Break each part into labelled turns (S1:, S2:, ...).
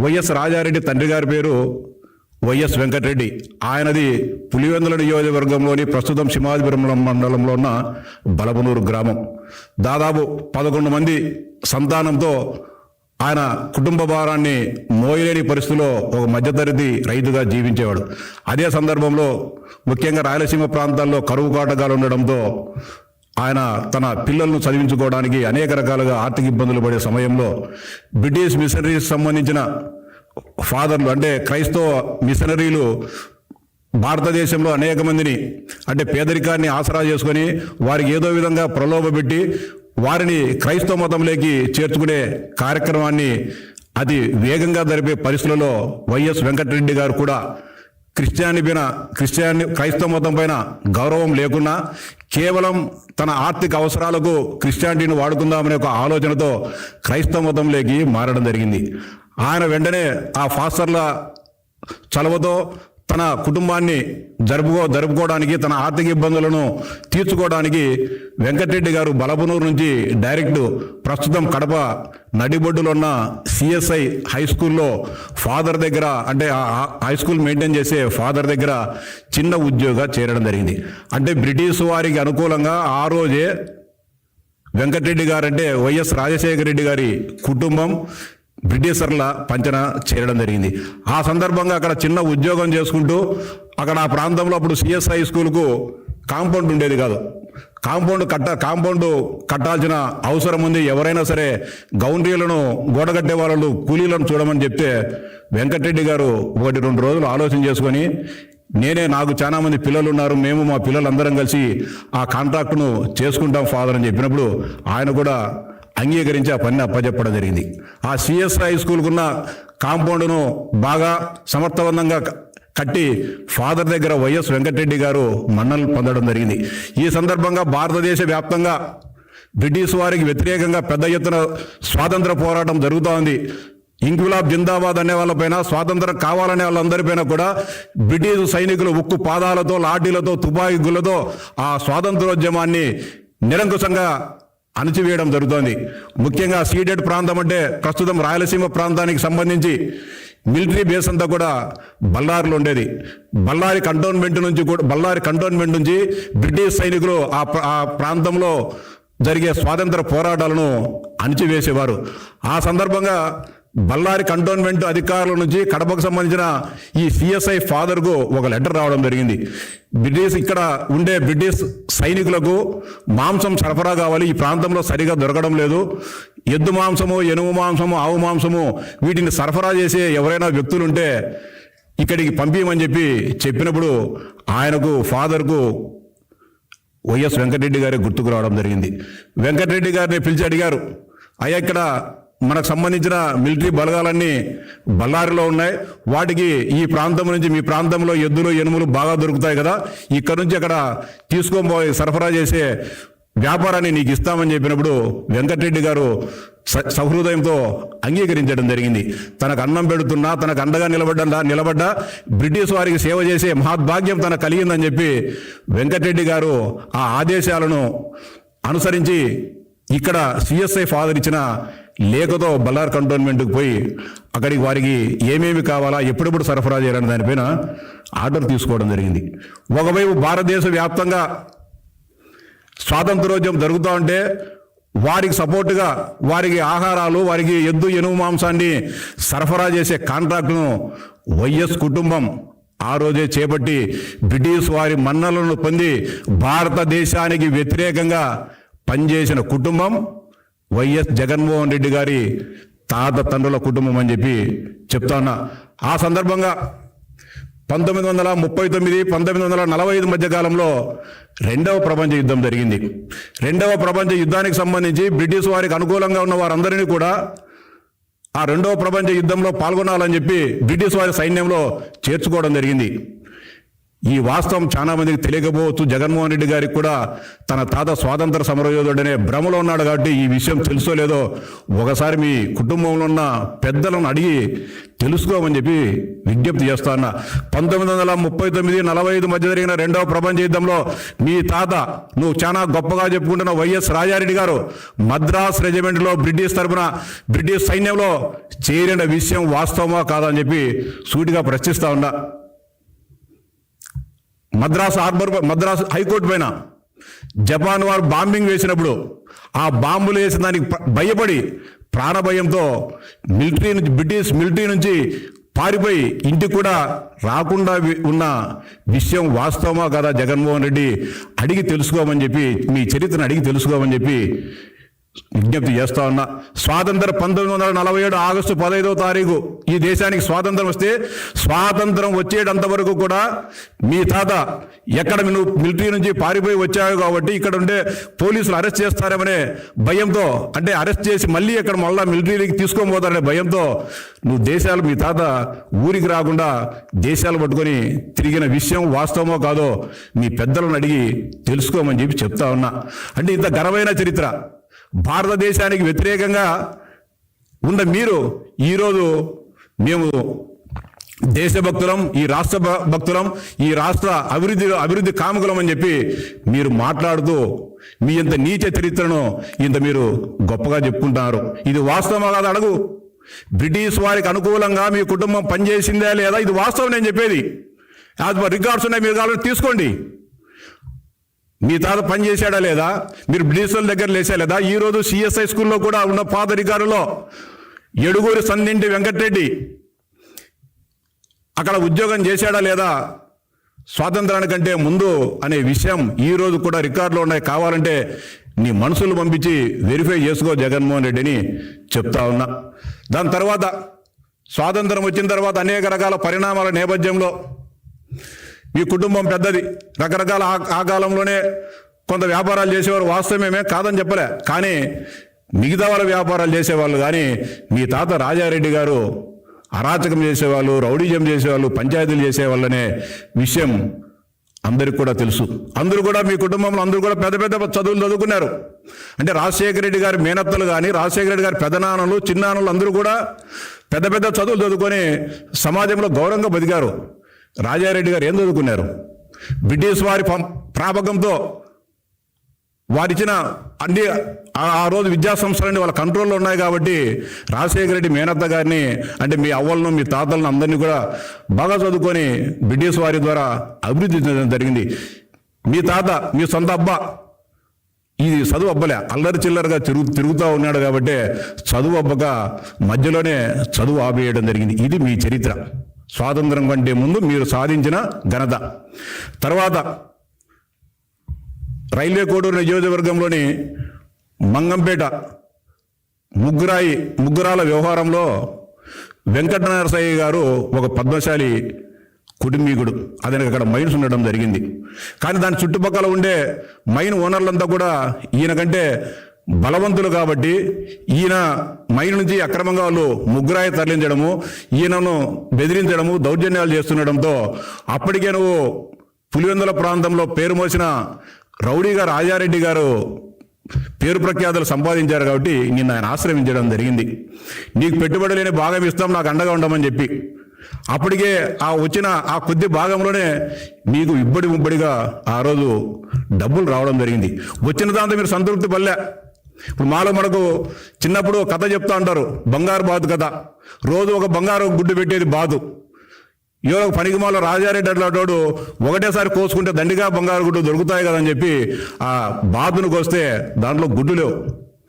S1: YS Rajareddy తండ్రి గారి పేరు వైఎస్ వెంకటరెడ్డి. ఆయనది పులివెందుల నియోజకవర్గంలోని ప్రస్తుతం సింహాద్రిపురం మండలంలో ఉన్న బలపనూరు గ్రామం. దాదాపు 11 మంది సంతానంతో ఆయన కుటుంబ భారాన్ని మోయలేని పరిస్థితిలో ఒక మధ్యతరగతి రైతుగా జీవించేవాడు. అదే సందర్భంలో ముఖ్యంగా రాయలసీమ ప్రాంతాల్లో కరువు కాటకాలు ఉండడంతో ఆయన తన పిల్లలను చదివించుకోవడానికి అనేక రకాలుగా ఆర్థిక ఇబ్బందులు పడే సమయంలో బ్రిటిష్ మిషనరీస్ సంబంధించిన ఫాదర్లు అంటే క్రైస్తవ మిషనరీలు భారతదేశంలో అనేక మందిని అంటే పేదరికాన్ని ఆసరా చేసుకొని వారికి ఏదో విధంగా ప్రలోభపెట్టి వారిని క్రైస్తవ మతంలోకి చేర్చుకునే కార్యక్రమాన్ని అతి వేగంగా జరిపే పరిస్థితులలో వైఎస్ వెంకటరెడ్డి గారు కూడా క్రైస్తవ మతం పైన గౌరవం లేకున్నా కేవలం తన ఆర్థిక అవసరాలకు క్రిస్టియానిటీని వాడుకుందామనే ఒక ఆలోచనతో క్రైస్తవ మతంలోకి మారడం జరిగింది. ఆయన వెంటనే ఆ ఫాస్టర్ల చలవతో తన కుటుంబాన్ని జరుపుకోవడానికి తన ఆర్థిక ఇబ్బందులను తీర్చుకోవడానికి వెంకటరెడ్డి గారు బలపనూరు నుంచి డైరెక్ట్ ప్రస్తుతం కడప నడిబొడ్డులో ఉన్న సిఎస్ఐ హై స్కూల్లో ఫాదర్ దగ్గర అంటే హై స్కూల్ మెయింటైన్ చేసే ఫాదర్ దగ్గర చిన్న ఉద్యోగంగా చేరడం జరిగింది. అంటే బ్రిటిష్ వారికి అనుకూలంగా ఆ రోజే వెంకటరెడ్డి గారు అంటే వైఎస్ రాజశేఖర రెడ్డి గారి కుటుంబం బ్రిటిషర్ల పంచన చేరడం జరిగింది. ఆ సందర్భంగా అక్కడ చిన్న ఉద్యోగం చేసుకుంటూ అక్కడ ఆ ప్రాంతంలో అప్పుడు సిఎస్ఐ స్కూల్కు కాంపౌండ్ ఉండేది కాదు. కాంపౌండ్ కట్టాల్సిన అవసరం ఉంది. ఎవరైనా సరే గౌండ్రీలను గోడ కట్టే వాళ్ళు కూలీలను చూడమని చెప్తే వెంకటరెడ్డి గారు 1-2 రోజులు ఆలోచన చేసుకొని నాకు చాలా మంది పిల్లలు ఉన్నారు, మేము మా పిల్లలందరం కలిసి ఆ కాంట్రాక్టును చేసుకుంటాం ఫాదర్ అని చెప్పినప్పుడు ఆయన కూడా అంగీకరించి ఆ పనిని అప్పచెప్పడం జరిగింది. ఆ సిఎస్ఐ స్కూల్కున్న కాంపౌండ్ను బాగా సమర్థవంతంగా కట్టి ఫాదర్ దగ్గర వైఎస్ వెంకటరెడ్డి గారు మన్ననలు పొందడం జరిగింది. ఈ సందర్భంగా భారతదేశ వ్యాప్తంగా బ్రిటిష్ వారికి వ్యతిరేకంగా పెద్ద ఎత్తున స్వాతంత్ర పోరాటం జరుగుతూ ఉంది. ఇంక్విలాబ్ జిందాబాద్ అనే వాళ్ళపైన, స్వాతంత్రం కావాలనే వాళ్ళందరిపైన కూడా బ్రిటిష్ సైనికులు ఉక్కు పాదాలతో, లాఠీలతో, తుపాకీ గుళ్ళతో ఆ స్వాతంత్రోద్యమాన్ని నిరంకుశంగా అణచివేయడం జరుగుతోంది. ముఖ్యంగా సీడెడ్ ప్రాంతం అంటే ప్రస్తుతం రాయలసీమ ప్రాంతానికి సంబంధించి మిలిటరీ బేస్ అంతా కూడా బళ్ళారిలో ఉండేది. బళ్ళారి కంటోన్మెంట్ నుంచి బ్రిటిష్ సైనికులు ఆ ప్రాంతంలో జరిగే స్వాతంత్ర పోరాటాలను అణచివేసేవారు. ఆ సందర్భంగా బళ్ళారి కంటోన్మెంట్ అధికారుల నుంచి కడపకు సంబంధించిన ఈ సిఎస్ఐ ఫాదర్కు ఒక లెటర్ రావడం జరిగింది. ఇక్కడ ఉండే బ్రిటిష్ సైనికులకు మాంసం సరఫరా కావాలి, ఈ ప్రాంతంలో సరిగా దొరకడం లేదు, ఎద్దు మాంసము, ఎనుము మాంసము, ఆవు మాంసము వీటిని సరఫరా చేసే ఎవరైనా వ్యక్తులుంటే ఇక్కడికి పంపించమని చెప్పినప్పుడు ఆయనకు ఫాదర్కు వైఎస్ వెంకటరెడ్డి గారి గుర్తుకు రావడం జరిగింది. వెంకటరెడ్డి గారిని పిలిచి అడిగారు, అయ్యా ఇక్కడ మనకు సంబంధించిన మిలిటరీ బలగాలన్నీ బళ్ళారిలో ఉన్నాయి, వాటికి ఈ ప్రాంతం నుంచి మీ ప్రాంతంలో ఎద్దులు ఎనుములు బాగా దొరుకుతాయి కదా, ఇక్కడ నుంచి అక్కడ తీసుకొని సరఫరా చేసే వ్యాపారాన్ని నీకు ఇస్తామని చెప్పినప్పుడు వెంకటరెడ్డి గారు సహృదయంతో అంగీకరించడం జరిగింది. తనకు అన్నం పెడుతున్నా, తనకు అండగా నిలబడ్డ బ్రిటిష్ వారికి సేవ చేసే మహద్భాగ్యం తనకు కలిగిందని చెప్పి వెంకటరెడ్డి గారు ఆ ఆదేశాలను అనుసరించి ఇక్కడ సిఎస్ఐ ఫాదర్ ఇచ్చిన లేఖతో బళ్ళారి కంటోన్మెంట్కి పోయి అక్కడికి వారికి ఏమేమి కావాలా, ఎప్పుడెప్పుడు సరఫరా చేయాలని దానిపైన ఆర్డర్ తీసుకోవడం జరిగింది. ఒకవైపు భారతదేశ వ్యాప్తంగా స్వాతంత్రోద్యమం జరుగుతూ ఉంటే వారికి సపోర్టుగా వారికి ఆహారాలు, వారికి ఎద్దు ఎనుము మాంసాన్ని సరఫరా చేసే కాంట్రాక్టును వైఎస్ కుటుంబం ఆ రోజే చేపట్టి బ్రిటిష్ వారి మన్ననలను పొంది భారతదేశానికి వ్యతిరేకంగా పనిచేసిన కుటుంబం వైఎస్ జగన్మోహన్ రెడ్డి గారి తండ్రుల కుటుంబం అని చెప్తా ఉన్నా. ఆ సందర్భంగా 1939, 1945 మధ్య కాలంలో 2వ ప్రపంచ యుద్ధం జరిగింది. 2వ ప్రపంచ యుద్ధానికి సంబంధించి బ్రిటిష్ వారికి అనుకూలంగా ఉన్న వారందరినీ కూడా ఆ 2వ ప్రపంచ యుద్ధంలో పాల్గొనాలని చెప్పి బ్రిటిష్ వారి సైన్యంలో చేర్చుకోవడం జరిగింది. ఈ వాస్తవం చాలా మందికి తెలియకపోవచ్చు. జగన్మోహన్ రెడ్డి గారికి కూడా తన తాత స్వాతంత్ర సమరయోధుడనే భ్రమలో ఉన్నాడు కాబట్టి ఈ విషయం తెలుసో లేదో ఒకసారి మీ కుటుంబంలో ఉన్న పెద్దలను అడిగి తెలుసుకోమని చెప్పి విజ్ఞప్తి చేస్తా ఉన్నా. 1939-45 మధ్య జరిగిన రెండవ ప్రపంచ యుద్ధంలో మీ తాత, నువ్వు చాలా గొప్పగా చెప్పుకుంటున్న వైఎస్ రాజారెడ్డి గారు మద్రాస్ రెజిమెంట్లో బ్రిటిష్ సైన్యంలో చేరిన విషయం వాస్తవమా కాదా అని చెప్పి సూటిగా ప్రశ్నిస్తా ఉన్నా. మద్రాస్ హైకోర్టు పైన జపాన్ వారు బాంబింగ్ వేసినప్పుడు ఆ బాంబులు వేసిన దానికి భయపడి ప్రాణభయంతో బ్రిటిష్ మిలిటరీ నుంచి పారిపోయి ఇంటికి కూడా రాకుండా ఉన్న విషయం వాస్తవమా కదా జగన్మోహన్ రెడ్డి అడిగి తెలుసుకోమని చెప్పి, మీ చరిత్రను అడిగి తెలుసుకోమని చెప్పి విజ్ఞప్తి చేస్తా ఉన్నా. 1947 ఆగస్టు 15వ తారీఖు ఈ దేశానికి స్వాతంత్రం వస్తే స్వాతంత్రం వచ్చేటంత వరకు కూడా మీ తాత ఎక్కడ నువ్వు మిలిటరీ నుంచి పారిపోయి వచ్చావు కాబట్టి ఇక్కడ ఉండే పోలీసులు అరెస్ట్ చేస్తారేమనే భయంతో, అంటే అరెస్ట్ చేసి మళ్ళీ ఇక్కడ మళ్ళా మిలిటరీకి తీసుకొని పోతారనే భయంతో నువ్వు మీ తాత ఊరికి రాకుండా దేశాలు పట్టుకొని తిరిగిన విషయం వాస్తవమో కాదో మీ పెద్దలను అడిగి తెలుసుకోమని చెప్పి చెప్తా ఉన్నా. అంటే ఇంత ఘనమైన చరిత్ర భారతదేశానికి వ్యతిరేకంగా ఉన్న మీరు ఈరోజు మేము దేశభక్తులం, ఈ రాష్ట్ర భక్తులం, ఈ రాష్ట్ర అభివృద్ధి కాముకులం అని చెప్పి మీరు మాట్లాడుతూ మీ ఇంత నీచ చరిత్రను ఇంత మీరు గొప్పగా చెప్పుకుంటున్నారు. ఇది వాస్తవమా కాదు అడుగు. బ్రిటిష్ వారికి అనుకూలంగా మీ కుటుంబం పనిచేసిందా లేదా, ఇది వాస్తవం నేను చెప్పేది. యాజ్ పర్ రికార్డ్స్ ఉన్నాయి, మీరు కావాలంటే తీసుకోండి. మీ తాత పని చేశాడా లేదా, మీరు బ్రిటిషర్ల దగ్గర లేచా లేదా. ఈరోజు సిఎస్ఐ స్కూల్లో కూడా ఉన్న పాత అధికారుల్లో ఎడుగూరి సందింటి వెంకటరెడ్డి అక్కడ ఉద్యోగం చేశాడా లేదా స్వాతంత్రానికంటే ముందు అనే విషయం ఈరోజు కూడా రికార్డులో ఉన్నాయి. కావాలంటే నీ మనుషులు పంపించి వెరిఫై చేసుకో జగన్మోహన్ రెడ్డిని చెప్తా ఉన్నా. దాని తర్వాత స్వాతంత్రం వచ్చిన తర్వాత అనేక రకాల పరిణామాల నేపథ్యంలో మీ కుటుంబం పెద్దది, రకరకాల ఆ కాలంలోనే కొంత వ్యాపారాలు చేసేవారు, వాస్తవమేమే కాదని చెప్పలే. కానీ మిగతా వాళ్ళ వ్యాపారాలు చేసేవాళ్ళు, కానీ మీ తాత రాజారెడ్డి గారు అరాచకం చేసేవాళ్ళు, రౌడీజం చేసేవాళ్ళు, పంచాయతీలు చేసేవాళ్ళనే విషయం అందరికి కూడా తెలుసు. అందరూ కూడా మీ కుటుంబంలో అందరూ కూడా పెద్ద పెద్ద చదువులు చదువుకున్నారు. అంటే రాజశేఖర రెడ్డి గారి మేనత్తలు కానీ, రాజశేఖర రెడ్డి గారి పెదనాన్నలు, చిన్నాన్నలు అందరూ కూడా పెద్ద పెద్ద చదువులు చదువుకొని సమాజంలో గౌరవంగా బతికారు. రాజారెడ్డి గారు ఏం చదువుకున్నారు? బ్రిటిష్ వారి ప్రాపకంతో వారిచ్చిన అన్ని ఆ రోజు విద్యా సంస్థలన్నీ వాళ్ళ కంట్రోల్లో ఉన్నాయి కాబట్టి రాజశేఖర రెడ్డి మేనత్త గారిని, అంటే మీ అవ్వలను మీ తాతలను అందరినీ కూడా బాగా చదువుకొని బ్రిటిష్ వారి ద్వారా అభివృద్ధి చెందడం జరిగింది. మీ తాత మీ సొంత అబ్బా ఇది చదువు అబ్బలే, అల్లరి చిల్లరగా తిరుగుతూ ఉన్నాడు కాబట్టి చదువు అబ్బక మధ్యలోనే చదువు ఆపేయడం జరిగింది. ఇది మీ చరిత్ర. స్వాతంత్రం కంటే ముందు మీరు సాధించిన ఘనత. తర్వాత రైల్వే కోడూరు నియోజకవర్గంలోని మంగంపేట ముగ్గురాల వ్యవహారంలో వెంకట నరసయ్య గారు ఒక పద్మశాలి కుటుంబీకుడు. అతనికి అక్కడ మైన్స్ ఉండడం జరిగింది. కానీ దాని చుట్టుపక్కల ఉండే మైన్ ఓనర్లంతా కూడా ఈయన కంటే బలవంతులు కాబట్టి ఈయన మైన్ నుంచి అక్రమంగా వాళ్ళు ముగ్గురాయి తరలించడము, ఈయనను బెదిరించడము, దౌర్జన్యాలు చేస్తుండడంతో అప్పటికే నువ్వు పులివెందుల ప్రాంతంలో పేరు మోసిన రౌడీగా రాజారెడ్డి గారు పేరు ప్రఖ్యాతులు సంపాదించారు కాబట్టి నిన్ను ఆయన ఆశ్రయించడం జరిగింది. నీకు పెట్టుబడి లేని భాగం ఇస్తాం, నాకు అండగా ఉండమని చెప్పి అప్పటికే వచ్చిన ఆ కొద్ది భాగంలోనే మీకు ఇబ్బడిగా ఆ రోజు డబ్బులు రావడం జరిగింది. వచ్చిన దాంతో మీరు సంతృప్తి పల్లె. ఇప్పుడు మనకు చిన్నప్పుడు కథ చెప్తా అంటారు, బంగారు బాతు కథ. రోజు ఒక బంగారు గుడ్డు పెట్టేది బాతు. ఎవరో పనికిమాలో రాజారెడ్డి అట్లాంటోడు ఒకటేసారి కోసుకుంటే దండిగా బంగారు గుడ్డు దొరుకుతాయి కదని చెప్పి ఆ బాతును కోస్తే దాంట్లో గుడ్డు లేవు.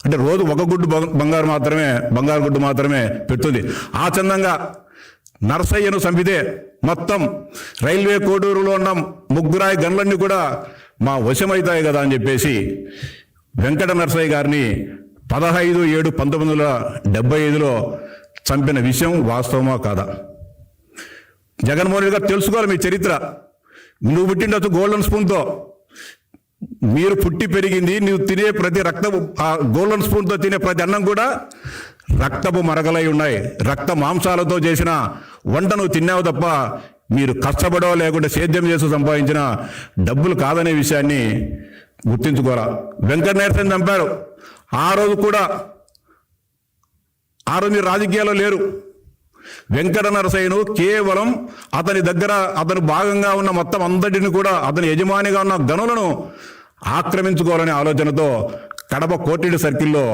S1: అంటే రోజు ఒక గుడ్డు బంగారు గుడ్డు మాత్రమే పెడుతుంది. ఆ చందంగా నరసయ్యను చంపితే మొత్తం రైల్వే కోడూరులో ఉన్న ముగ్గురాయి గన్లన్నీ కూడా మా వశమవుతాయి కదా అని చెప్పేసి వెంకట నరసయ్య గారిని 15/7/1975లో చంపిన విషయం వాస్తవమా కాదా? జగన్మోహన్ రెడ్డి గారు తెలుసుకోవాలి మీ చరిత్ర. నువ్వు పుట్టిండొచ్చు గోల్డెన్ స్పూన్తో, మీరు పుట్టి పెరిగింది, నువ్వు తినే ప్రతి రక్తపు ఆ గోల్డెన్ స్పూన్తో తినే ప్రతి అన్నం కూడా రక్తపు మరకలై ఉన్నాయి. రక్త మాంసాలతో చేసిన వంట నువ్వు తిన్నావు తప్ప మీరు కష్టపడో లేకుంటే సేద్యం చేస్తూ సంపాదించిన డబ్బులు కాదనే విషయాన్ని గుర్తించుకోరా. వెంకటనరసయ్యని చంపారు. ఆ రోజు మీరు రాజకీయాల్లో లేరు. వెంకట నరసయ్యను కేవలం అతని దగ్గర అతను భాగంగా ఉన్న మొత్తం అందరిని కూడా అతని యజమానిగా ఉన్న గనులను ఆక్రమించుకోవాలనే ఆలోచనతో కడప కోటిరెడ్డి సర్కిల్లో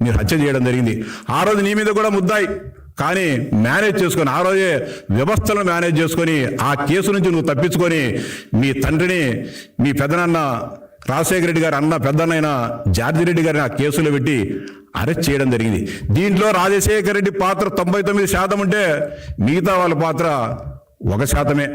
S1: మీరు హత్య చేయడం జరిగింది. ఆ రోజు నీ మీద కూడా ముద్దాయి, కానీ మేనేజ్ చేసుకొని ఆ రోజే వ్యవస్థలను మేనేజ్ చేసుకొని ఆ కేసు నుంచి నువ్వు తప్పించుకొని మీ తండ్రిని, మీ పెద్దనాన్న రాజశేఖర రెడ్డి గారి అన్న పెద్దన్నైన జార్జి రెడ్డి గారిని ఆ కేసులో పెట్టి అరెస్ట్ చేయడం జరిగింది. దీంట్లో రాజశేఖర రెడ్డి పాత్ర 99% ఉంటే మిగతా వాళ్ళ పాత్ర 1%.